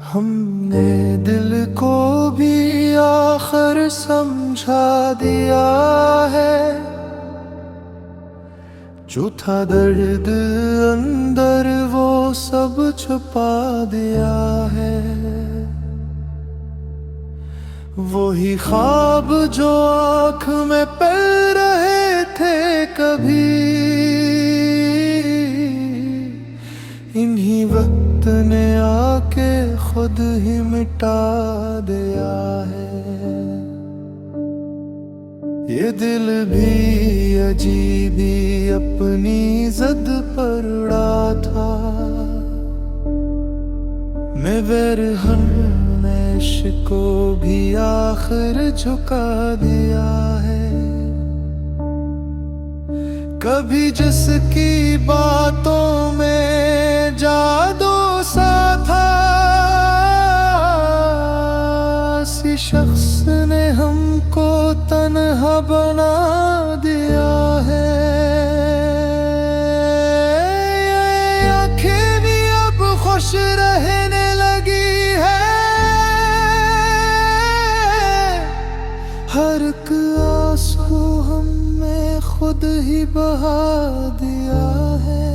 हमने दिल को भी आखिर समझा दिया है, जो था दर्द अंदर वो सब छुपा दिया है। वही ख्वाब जो आँख में पल रहे थे कभी, इन्हीं वक्त ने आके खुद ही मिटा दिया है। ये दिल भी अजीबी अपनी जिद पर अड़ा था, मैं बेरहम इश्क को भी आखिर झुका दिया है। कभी जिसकी बातों में जादू सा था, इसी शख्स ने हमको तन्हा बना दिया है। ये आँखें भी अब खुश रहने लगी है, हर एक आंसू हमने खुद ही बहा दिया है।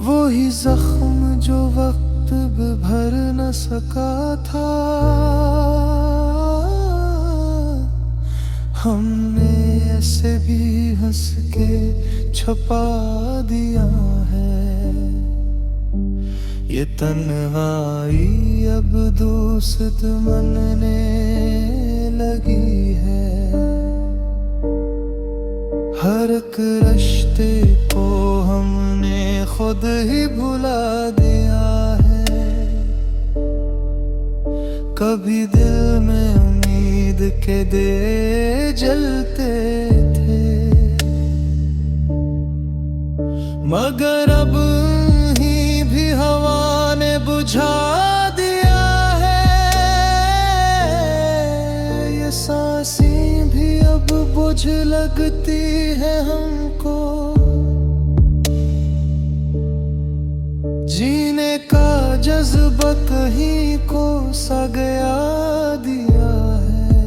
वही जख्म जो वक्त भी भर न सका था, हमने ऐसे भी हंस के छुपा दिया है। ये तन्हाई अब दोस्त मनने लगी है, हर एक रिश्ते को हमने खुद ही भुला दिया है। कभी दिल में उम्मीद के दे जलते थे, मगर अब हवा ने बुझा दिया है। ये सांसें भी अब बुझ लगती है हमको, जीने का जज्बा कहीं को सा गया दिया है।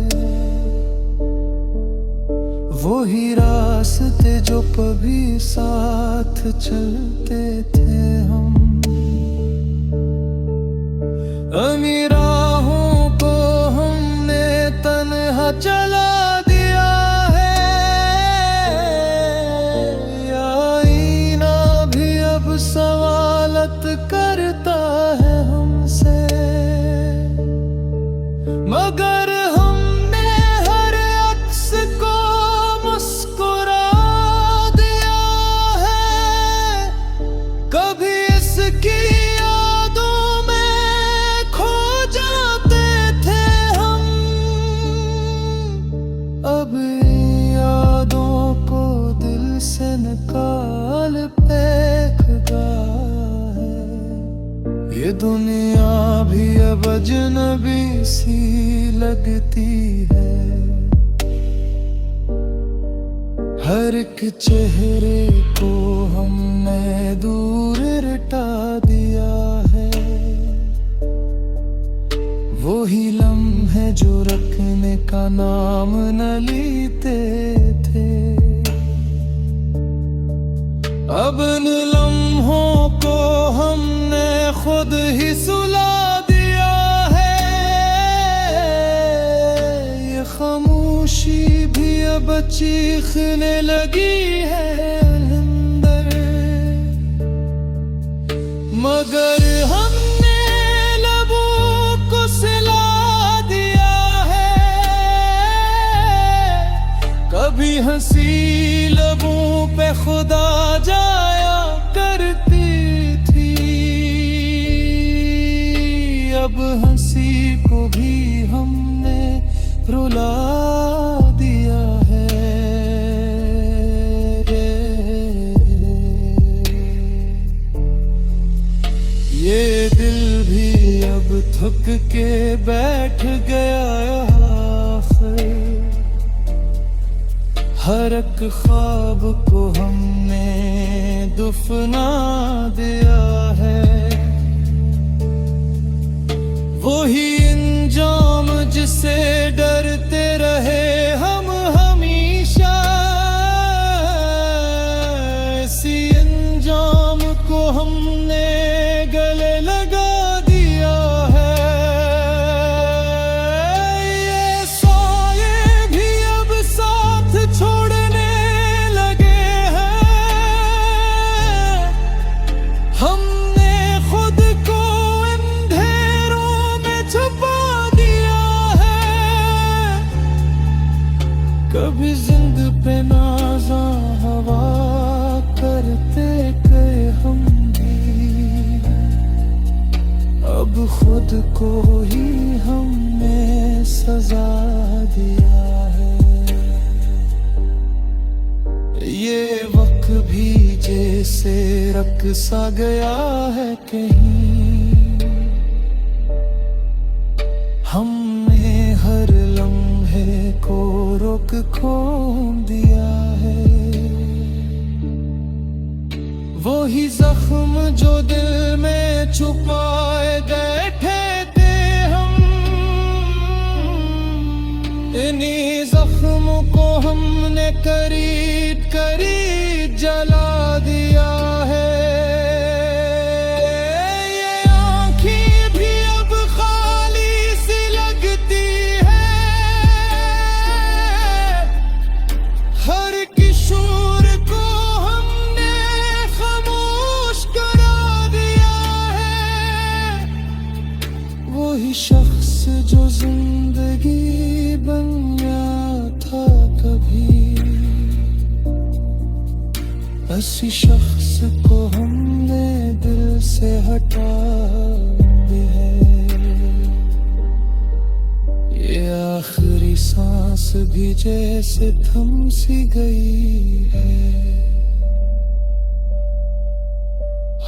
वही रास्ते जो कभी साथ चलते थे हम, अमीर राहों को हमने तन्हा चला दिया है। आईना भी अब सवालत करता है हमसे, मगर हमने हर अक्स को मुस्कुरा दिया है। कभी इसकी यादों को दिल से निकाल फेंक गया है। ये दुनिया भी अब अजनबी सी लगती है, हर एक चेहरे को हमने दूर रटा दिया है। वही लम्हे जो रखने का नाम न लेते थे, अब इन लम्हों को हमने खुद ही सुला दिया है। ये खामोशी भी अब चीखने लगी है अंदर, मगर हमने कभी हंसी लबों पे खुदा जाया करती थी, अब हंसी को भी हमने रुला दिया है। ये दिल भी अब थक के बैठ गया, हर एक ख्वाब को हमने दफना दिया है। रक सा गया है कहीं। हमने हर लम्हे को रोक खोम दिया है। वही जख्म जो दिल में छुपाए बैठे थे हम, इन्हीं जख्म को हमने करीब करीब जला दिया है। ये आँखें भी अब खाली सी लगती है, हर किशोर को हमने खामोश करा दिया है। वही शख्स जो जिंदगी बन गया था कभी, ऐसी शख्स को हमने दिल से हटा दिया है। ये आखिरी सांस भी जैसे थम सी गई है।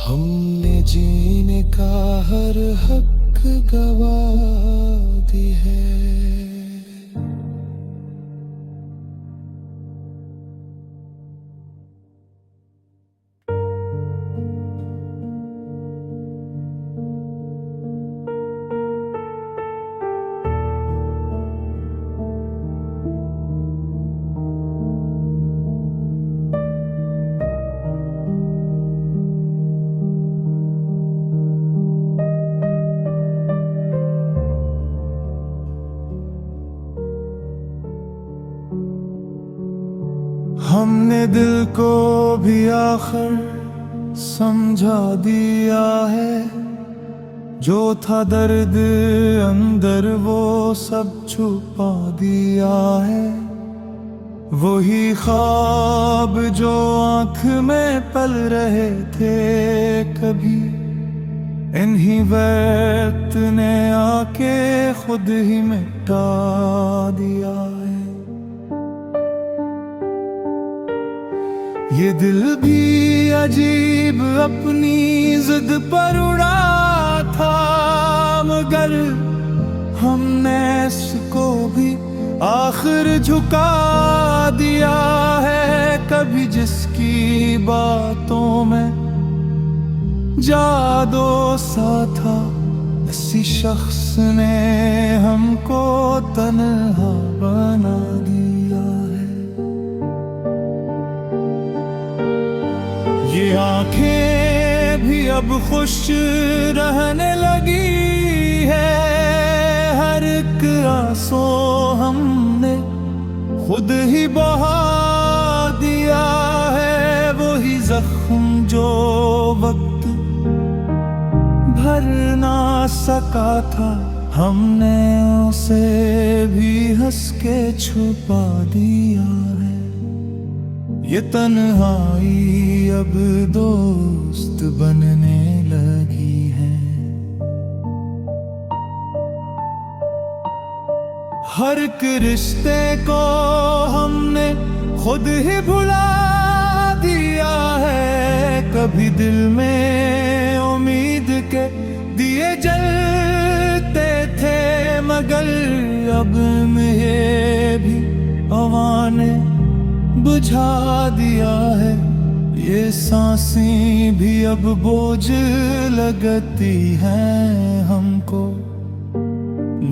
हमने जीने का हर हक गवा दी है। हमने दिल को भी आखिर समझा दिया है। जो था दर्द अंदर वो सब छुपा दिया है। वही ख्वाब जो आँख में पल रहे थे कभी, इन्हीं वक्त ने आके खुद ही मिटा दिया है। ये दिल भी अजीब अपनी जिद पर उड़ा था, मगर हमने इसको भी आखिर झुका दिया है। कभी जिसकी बातों में जादू सा था, इसी शख्स ने हमको तन्हा बना दिया है। ये आंखें भी अब खुश रहने लगी है। हर एक आंसू हमने खुद ही बहा दिया है। वही जख्म जो वक्त भर ना सका था, हमने उसे भी हंस के छुपा दिया है। ये तन्हाई अब दोस्त बनने लगी है। हर एक रिश्ते को हमने खुद ही भुला दिया है। कभी दिल में उम्मीद के दिए जलते थे, मगर अब ये भी हवा ने बुझा दिया है। ये सांसें भी अब बोझ लगती हैं हमको।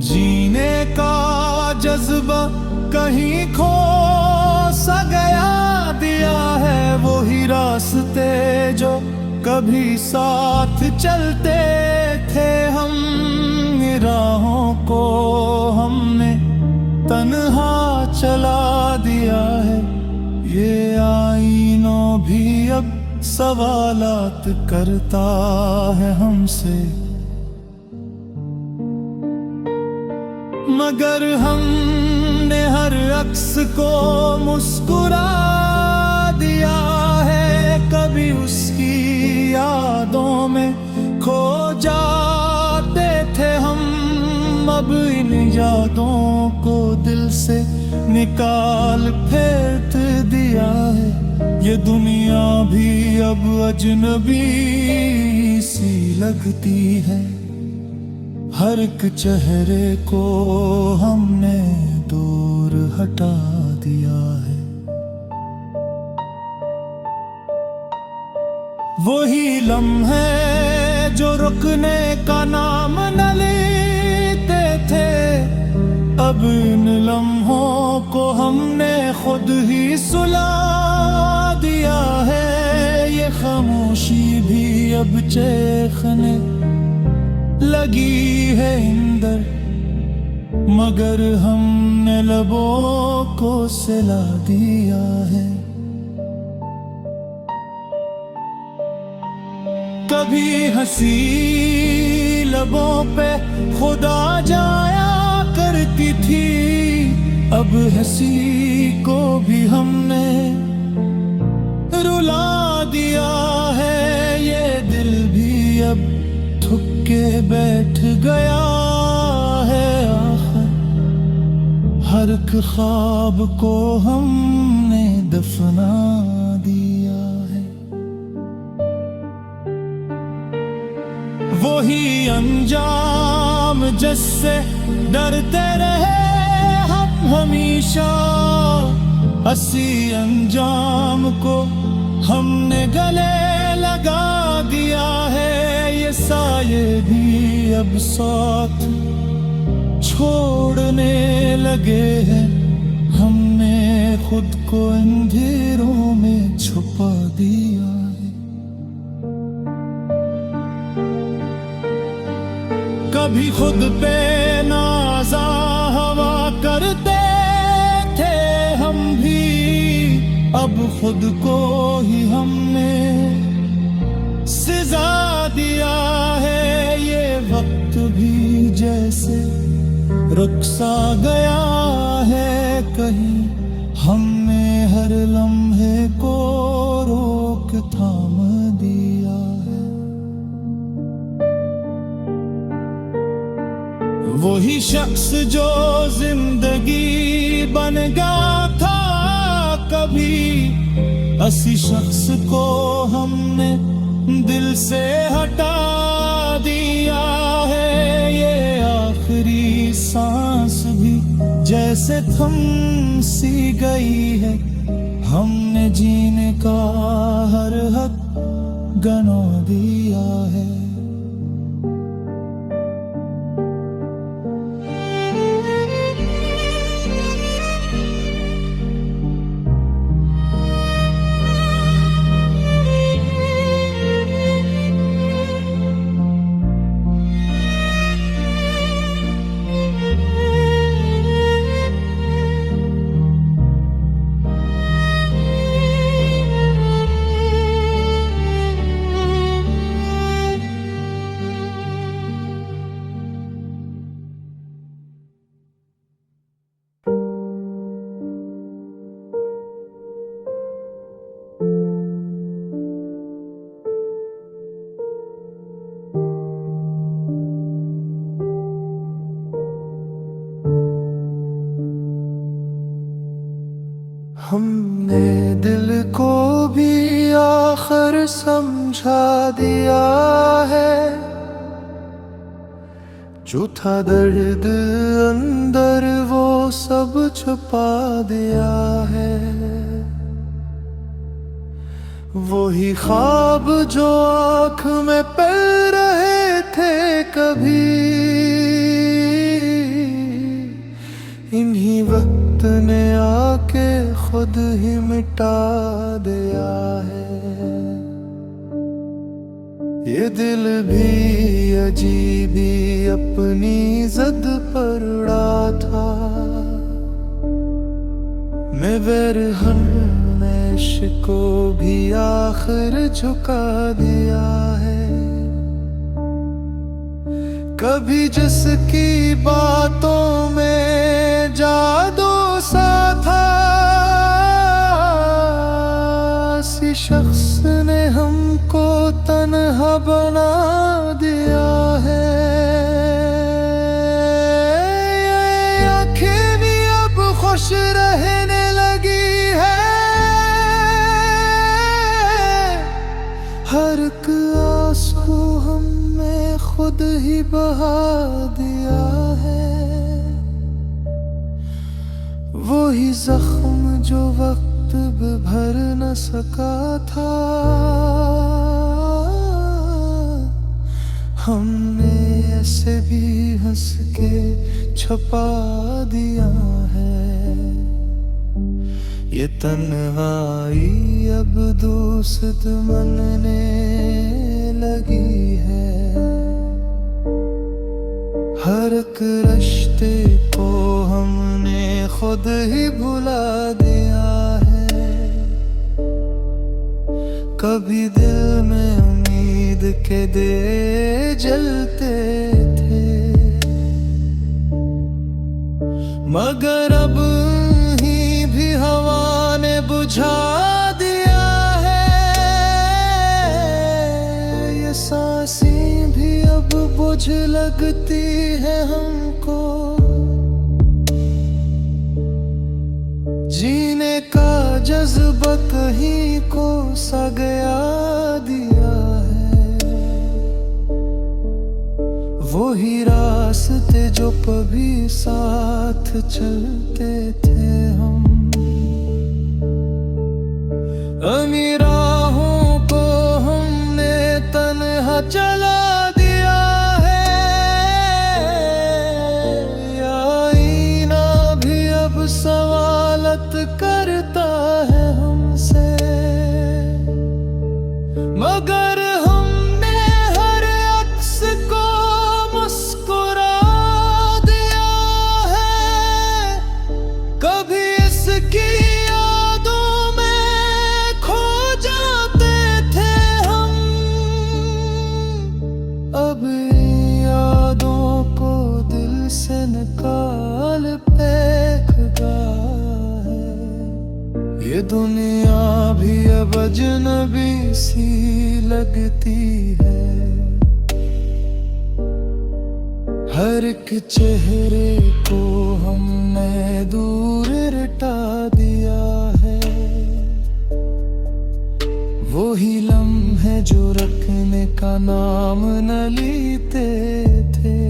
जीने का जज्बा कहीं खो सा गया दिया है। वही रास्ते जो कभी साथ चलते थे हम, राहों को हमने तन्हा चला दिया है। ये आईनों भी अब सवालात करता है हमसे, मगर हमने हर अक्स को मुस्कुरा दिया है। कभी उसकी यादों में खो जाते थे हम, अब इन यादों को दिल से निकाल फेंक दिया है। ये दुनिया भी अब अजनबी सी लगती है। हर एक चेहरे को हमने दूर हटा दिया है। वही लम्हे जो रुकने का नाम न लेते थे, अब इन लम्हों को हमने खुद ही सुला दिया है। ये खामोशी भी अब चेखने लगी है इंदर, मगर हमने लबों को सिला दिया है। कभी हंसी लबों पे खुदा जाया करती थी, अब हंसी को भी हमने रुला दिया है। ये दिल भी अब थक के बैठ गया है। आखिर हर एक ख्वाब को हमने दफना दिया है। वही अंजाम जिससे डरते रहे हम हमेशा, असी अंजाम को हमने गले लगा दिया है। ये साये भी अब साथ छोड़ने लगे हैं, हमने खुद को अंधेरों में छुपा दिया है। कभी खुद पे नाज़ा हवा करते थे हम भी, अब खुद को ही हमने सजा दिया है। ये वक्त भी जैसे रुक सा गया है कहीं, हमने हर लम्हे को रोक थाम दिया है। वही शख्स जो जिंदगी बन गया था कभी, असी शख्स को हमने दिल से हटा दिया है। ये आखिरी सांस भी जैसे थम सी गई है, हमने जीने का हर हक गंवा दिया है। हमने दिल को भी आखिर समझा दिया है, जो था दर्द अंदर वो सब छुपा दिया है। वही ख्वाब जो आँख में पल रहे थे कभी, इन्हीं वक्त ने आके खुद ही मिटा दिया है। ये दिल भी अजीबी अपनी जिद पर अड़ा था, मैं बरहन इश्क को भी आखिर झुका दिया है। कभी जिसकी बातों में जादू सा था, किसी शख्स ने हमको तन्हा बना दिया है। ये आँखें भी अब खुश रहने लगी है, हर एक आंसू हमने खुद ही बहा दिया है। वही जख्म जो वक्त भी भर न सका था, हमने ऐसे भी हंस के छुपा दिया है। ये तन्हाई अब दोस्त मनने लगी है। हर एक रिश्ते को हमने खुद ही भुला दिया है। कभी दिल में उम्मीद के दे जलते थे, मगर अब भी हवा ने बुझा दिया है। ये सांसें भी अब बुझ लगती है हमको, जीने का जज्बा कहीं को सा गया दिया है। वही रास्ते जो कभी साथ चलते थे हम, उन्हीं राहों को हमने तन्हा चला दिया है। आईना भी अब सवालत करता है हमसे, मगर हमने हर अक्स को मुस्कुरा दिया है। कभी इसकी यादों को दिल से निकाल फेंक गया है। ये दुनिया भी अब अजनबी सी लगती है। हर एक चेहरे को हमने दूर रटा दिया है। वही लम्हे जो रखने का नाम न लेते थे,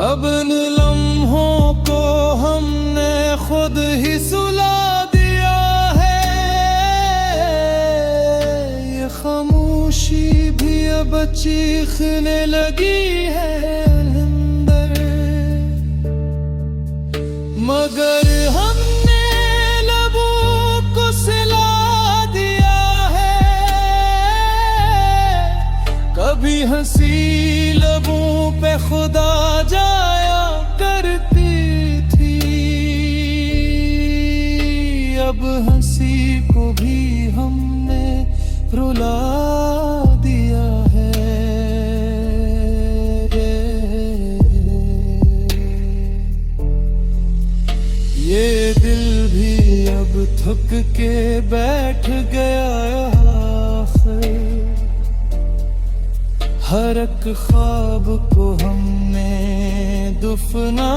अब इन लम्हों को हमने खुद ही सुला दिया है। ये खामोशी भी अब चीखने लगी है अंदर, मगर हमने कभी हंसी लबों पे खुदा जाया करती थी। अब हंसी को भी हमने रुला दिया है। ये दिल भी अब थक के बैठ गया है। हर एक ख्वाब को हमने दफना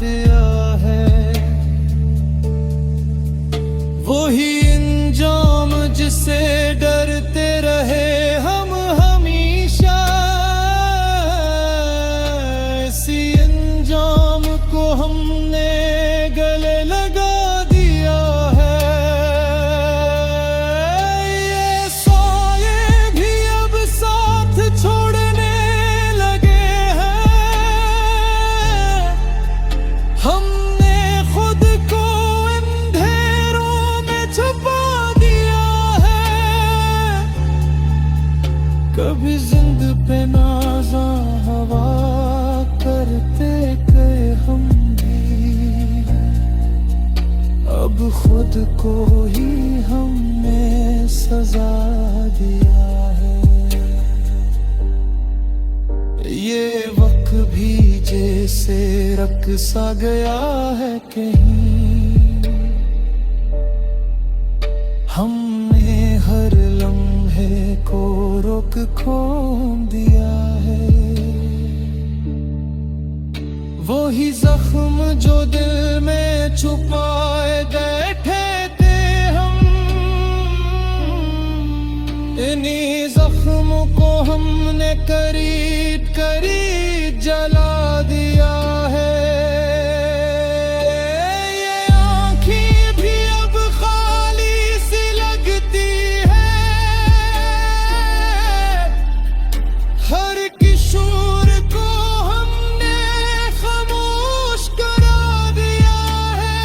दिया है। वही अंजाम जिसे डरते रहे हम हमेशा, इसी अंजाम को हमने गले लगा दिया है। ये साये भी अब साथ छोड़ने लगे हैं। हमने खुद को अंधेरों में छुपा दिया है। कभी जिंद पे नाज़ा हवा करते गए हम भी, अब खुद को ही हमने सजा दिया है। ये वक्त भी जैसे रख सा गया है कहीं, हमने हर लम्हे को रोक खोम दिया है। वही जख्म जो दिल में छुपाए बैठे थे हम, इन्हीं जख्म को हमने करीब करीब जला दिया है। ये आँखें भी अब खाली सी लगती है, हर किशोर को हमने खामोश करा दिया है।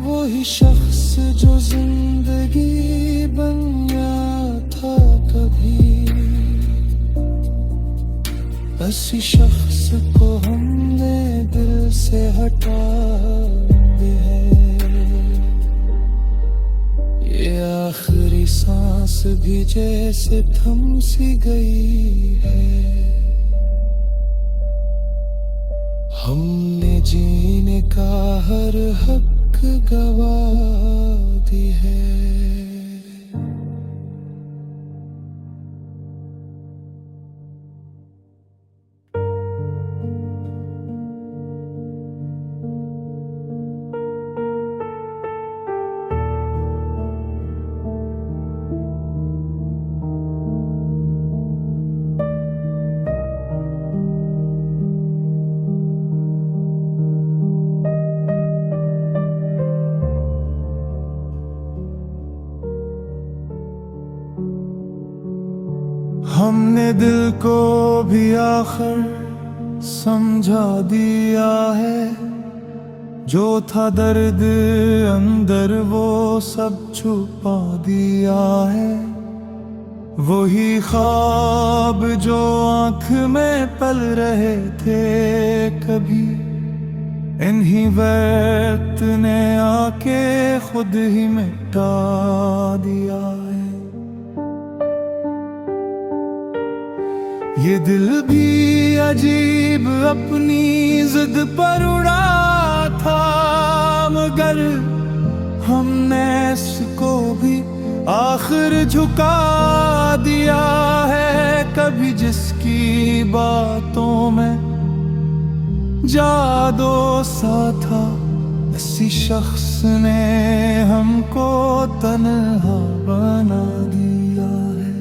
वही शख्स जो जिंदगी बन गया था कभी, ऐसी शख्स को हमने दिल से हटा दिया है। ये आखिरी सांस भी जैसे थम सी गई है। हमने जीने का हर हक गवा दी है। हमने दिल को भी आखिर समझा दिया है। जो था दर्द अंदर वो सब छुपा दिया है। वही ख्वाब जो आँख में पल रहे थे कभी, इन्हीं वक्त ने आके खुद ही मिटा दिया है। ये दिल भी अजीब अपनी जिद पर उड़ा था, मगर हमने इसको भी आखिर झुका दिया है। कभी जिसकी बातों में जादू सा था, इसी शख्स ने हमको तन्हा बना दिया है।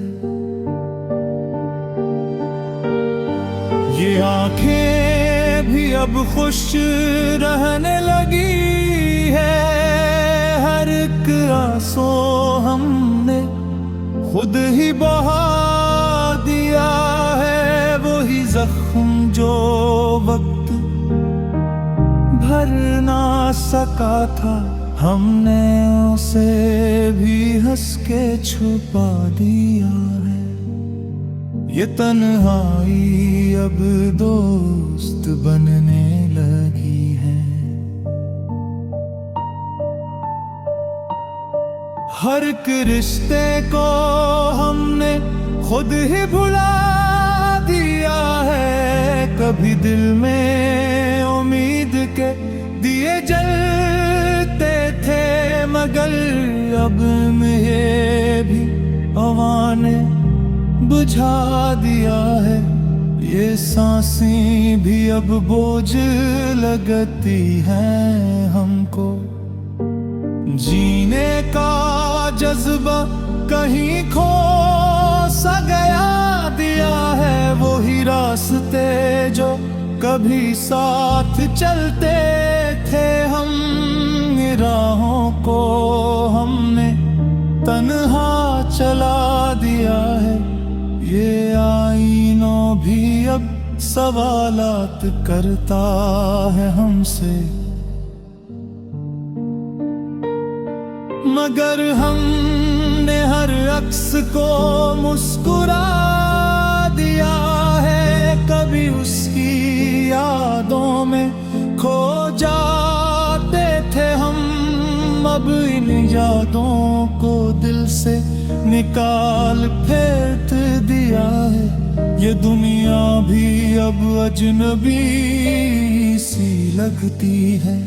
ये आंखें भी अब खुश रहने लगी है। हर एक आंसू हमने खुद ही बहा दिया है। वही जख्म जो वक्त भर ना सका था, हमने उसे भी हंस के छुपा दिया है। ये तन्हाई अब दोस्त बनने लगी है। हर एक रिश्ते को हमने खुद ही भुला दिया है। कभी दिल में उम्मीद के दिए जलते थे, मगर अब ये भी हवा ने बुझा दिया है। ये सांसें भी अब बोझ लगती हैं हमको। जीने का जज्बा कहीं खो सा गया दिया है। वही रास्ते जो कभी साथ चलते थे हम, राहों को हमने तन्हा चला दिया है। ये आईनों भी अब सवालात करता है हमसे, मगर हमने हर अक्स को मुस्कुरा दिया है। कभी उसकी यादों में खो जाते थे हम, अब इन यादों को दिल से निकाल फेंक दिया है। ये दुनिया भी अब अजनबी सी लगती है।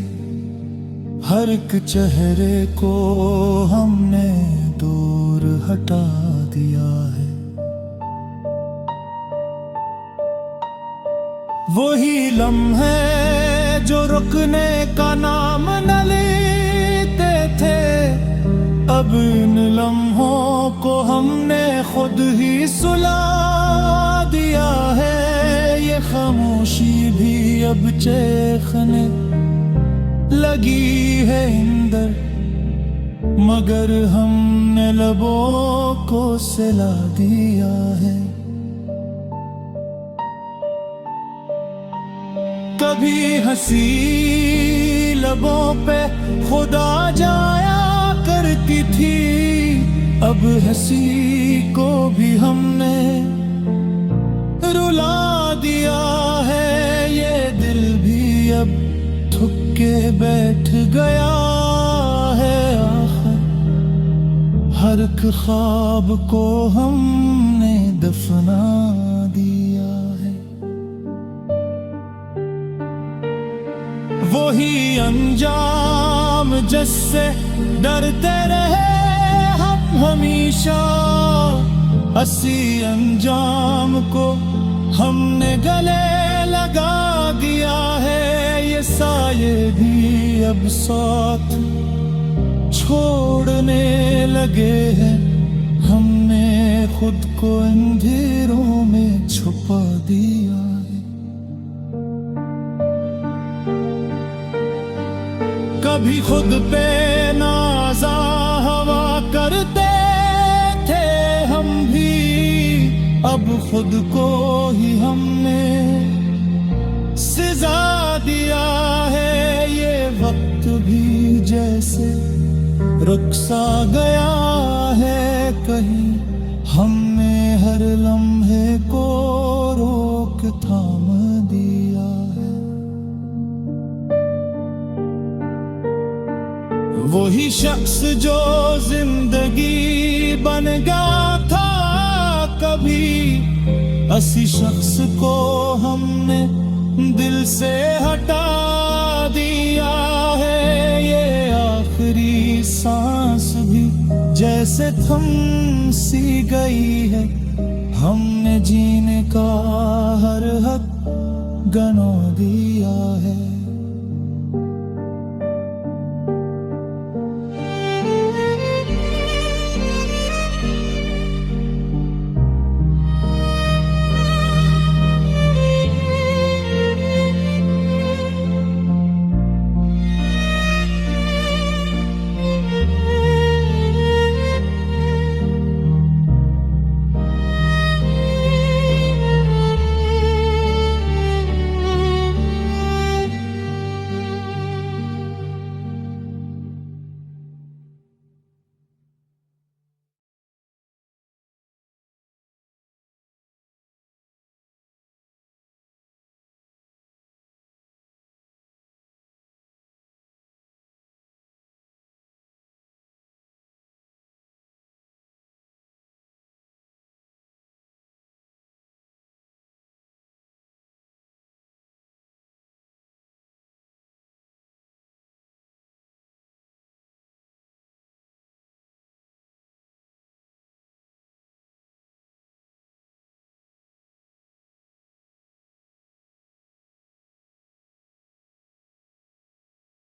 हर एक चेहरे को हमने दूर हटा दिया है। वही लम्हे जो रुकने का नाम न लेते थे, अब इन लम्हों को हमने खुद ही सुला दिया है। ये खामोशी भी अब चेखने लगी है इंदर, मगर हमने लबों को सिला दिया है। कभी हंसी लबों पे खुदा जाया करती थी, अब हंसी को भी हमने रुला दिया है। ये दिल भी अब थक के बैठ गया है। आखिर हर एक ख्वाब को हमने दफना दिया है। वही अंजाम जिससे डरते रहे हम हमेशा, हंसी अंजाम को हमने गले लगा दिया है। ये साये भी अब साथ छोड़ने लगे हैं, हमने खुद को अंधेरों में छुपा दिया है। कभी खुद पे नाज़ा हवा करते थे हम भी, अब खुद को ही हमने सजा दिया है। ये वक्त भी जैसे रुक सा गया है कहीं, हमने हर लम्हे को रोक थाम दिया है। वही शख्स जो जिंदगी बन गया था कभी, ऐसी शख्स को हमने दिल से हटा दिया है। ये आखिरी सांस भी जैसे थम सी गई है, हमने जीने का हर हक गंवा दिया है।